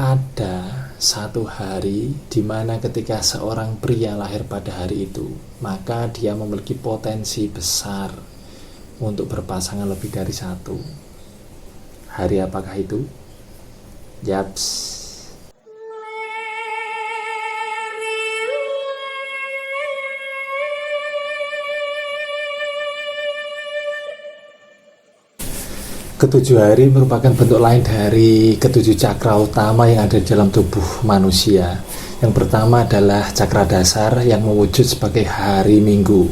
Ada satu hari di mana ketika seorang pria lahir pada hari itu, maka dia memiliki potensi besar untuk berpasangan lebih dari satu. Hari apakah itu? Yaps. Ketujuh hari merupakan bentuk lain dari ketujuh cakra utama yang ada di dalam tubuh manusia. Yang pertama adalah cakra dasar yang mewujud sebagai hari Minggu.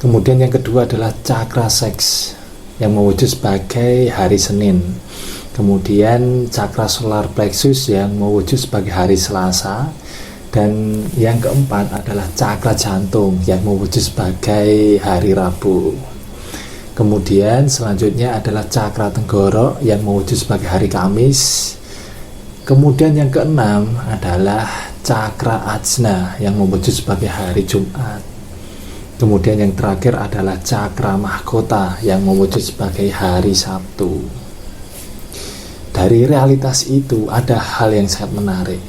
Kemudian yang kedua adalah cakra seks yang mewujud sebagai hari Senin. Kemudian cakra solar plexus yang mewujud sebagai hari Selasa. Dan yang keempat adalah cakra jantung yang mewujud sebagai hari Rabu. Kemudian selanjutnya adalah cakra tenggorok yang mewujud sebagai hari Kamis. Kemudian yang keenam adalah cakra ajna yang mewujud sebagai hari Jumat. Kemudian yang terakhir adalah cakra mahkota yang mewujud sebagai hari Sabtu. Dari realitas itu ada hal yang sangat menarik.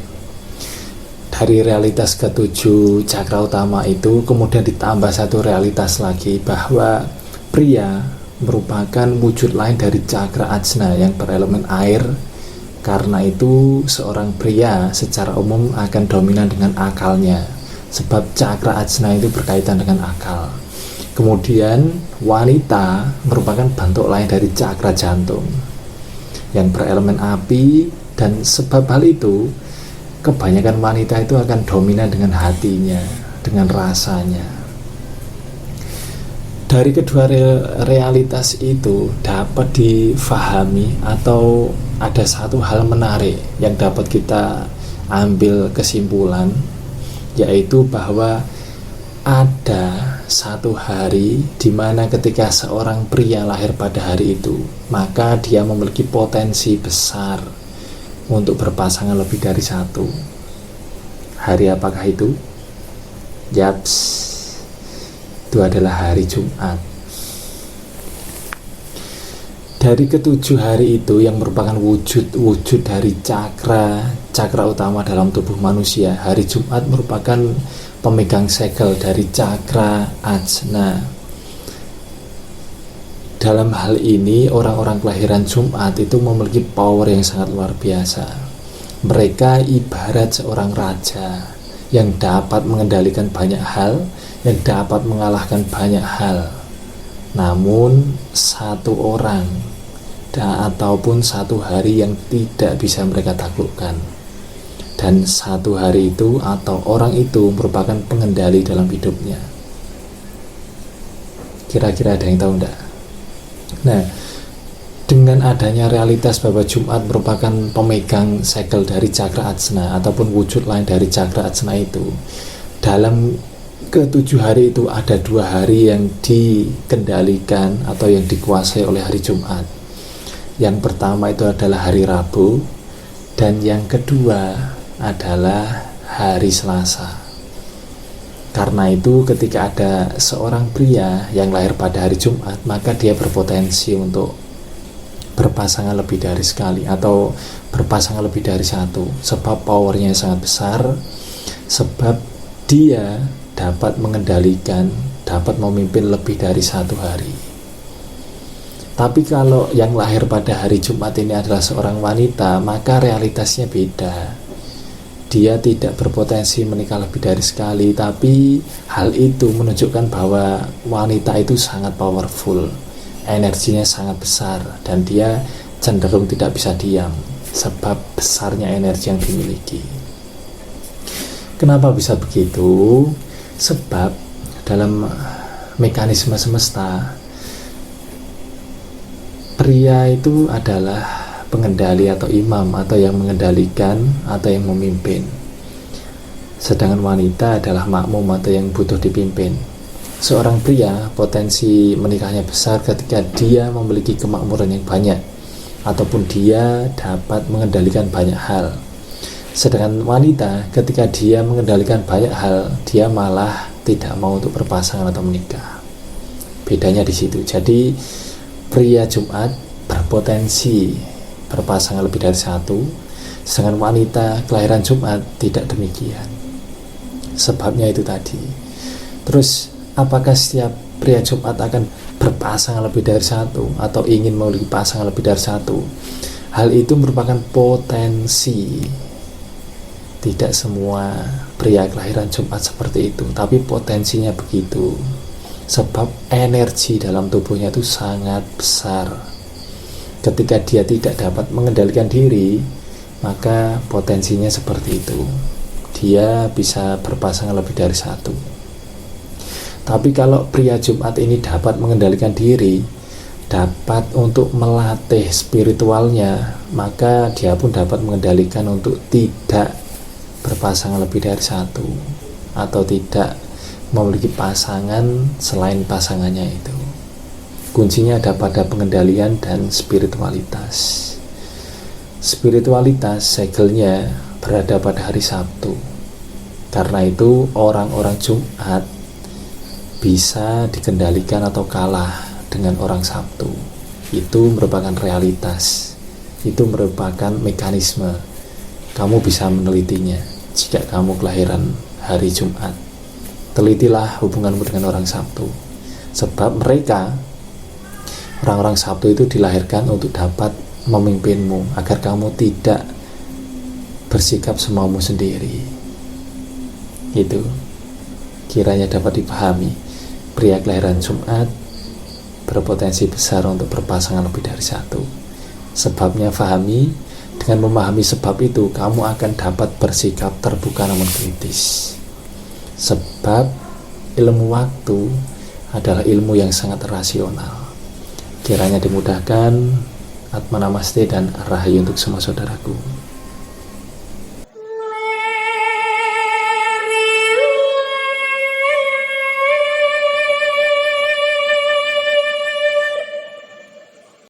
Dari realitas ketujuh cakra utama itu kemudian ditambah satu realitas lagi, bahwa pria merupakan wujud lain dari cakra ajna yang berelemen air. Karena itu seorang pria secara umum akan dominan dengan akalnya, sebab cakra ajna itu berkaitan dengan akal. Kemudian wanita merupakan bentuk lain dari cakra jantung yang berelemen api, dan sebab hal itu kebanyakan wanita itu akan dominan dengan hatinya, dengan rasanya. Dari kedua realitas itu dapat difahami atau ada satu hal menarik yang dapat kita ambil kesimpulan, yaitu bahwa ada satu hari di mana ketika seorang pria lahir pada hari itu, maka dia memiliki potensi besar untuk berpasangan lebih dari satu. Hari apakah itu? Yaps, itu adalah hari Jumat. Dari ketujuh hari itu yang merupakan wujud dari cakra utama dalam tubuh manusia, hari Jumat merupakan pemegang segel dari cakra ajna. Dalam hal ini orang-orang kelahiran Jumat itu memiliki power yang sangat luar biasa. Mereka ibarat seorang raja yang dapat mengendalikan banyak hal, yang dapat mengalahkan banyak hal. Namun satu orang ataupun satu hari yang tidak bisa mereka taklukkan. Dan satu hari itu atau orang itu merupakan pengendali dalam hidupnya. Kira-kira ada yang tahu enggak? Nah, dengan adanya realitas bahwa Jumat merupakan pemegang segel dari cakra ajna ataupun wujud lain dari cakra ajna itu, dalam ketujuh hari itu ada dua hari yang dikendalikan atau yang dikuasai oleh hari Jumat. Yang pertama itu adalah hari Rabu, dan yang kedua adalah hari Selasa. Karena itu ketika ada seorang pria yang lahir pada hari Jumat, maka dia berpotensi untuk berpasangan lebih dari sekali atau berpasangan lebih dari satu, sebab powernya sangat besar, sebab dia dapat mengendalikan, dapat memimpin lebih dari satu hari. Tapi kalau yang lahir pada hari Jumat ini adalah seorang wanita, maka realitasnya beda. Dia tidak berpotensi menikah lebih dari sekali, tapi hal itu menunjukkan bahwa wanita itu sangat powerful, energinya sangat besar, dan dia cenderung tidak bisa diam sebab besarnya energi yang dimiliki. Kenapa bisa begitu? Sebab dalam mekanisme semesta, pria itu adalah pengendali atau imam, atau yang mengendalikan atau yang memimpin, sedangkan wanita adalah makmum atau yang butuh dipimpin. Seorang pria potensi menikahnya besar ketika dia memiliki kemakmuran yang banyak ataupun dia dapat mengendalikan banyak hal. Sedangkan wanita ketika dia mengendalikan banyak hal, dia malah tidak mau untuk berpasangan atau menikah. Bedanya di situ. Jadi pria Jumat berpotensi berpasangan lebih dari satu, Sedangkan wanita kelahiran Jumat tidak demikian. Sebabnya itu tadi. Terus apakah setiap pria Jumat akan berpasangan lebih dari satu atau ingin memiliki pasangan lebih dari satu? Hal itu merupakan potensi. Tidak semua pria kelahiran Jumat seperti itu, tapi potensinya begitu. Sebab energi dalam tubuhnya itu sangat besar. Ketika dia tidak dapat mengendalikan diri, maka potensinya seperti itu. Dia bisa berpasangan lebih dari satu. Tapi kalau pria Jumat ini dapat mengendalikan diri, dapat untuk melatih spiritualnya, maka dia pun dapat mengendalikan untuk tidak berpasangan lebih dari satu atau tidak memiliki pasangan selain pasangannya itu. Kuncinya ada pada pengendalian dan spiritualitas. Spiritualitas segelnya berada pada hari Sabtu. Karena itu orang-orang Jumat bisa dikendalikan atau kalah dengan orang Sabtu. Itu merupakan realitas. Itu merupakan mekanisme. Kamu bisa menelitinya jika kamu kelahiran hari Jumat. Telitilah hubunganmu dengan orang Sabtu. Sebab mereka, orang-orang Sabtu itu dilahirkan untuk dapat memimpinmu agar kamu tidak bersikap semaumu sendiri. Itu kiranya dapat dipahami. Pria kelahiran Jumat berpotensi besar untuk berpasangan lebih dari satu. Sebabnya fahami. Dengan memahami sebab itu, kamu akan dapat bersikap terbuka namun kritis. Sebab ilmu waktu adalah ilmu yang sangat rasional. Kiranya dimudahkan. Atma Namaste dan Rahayu untuk semua saudaraku.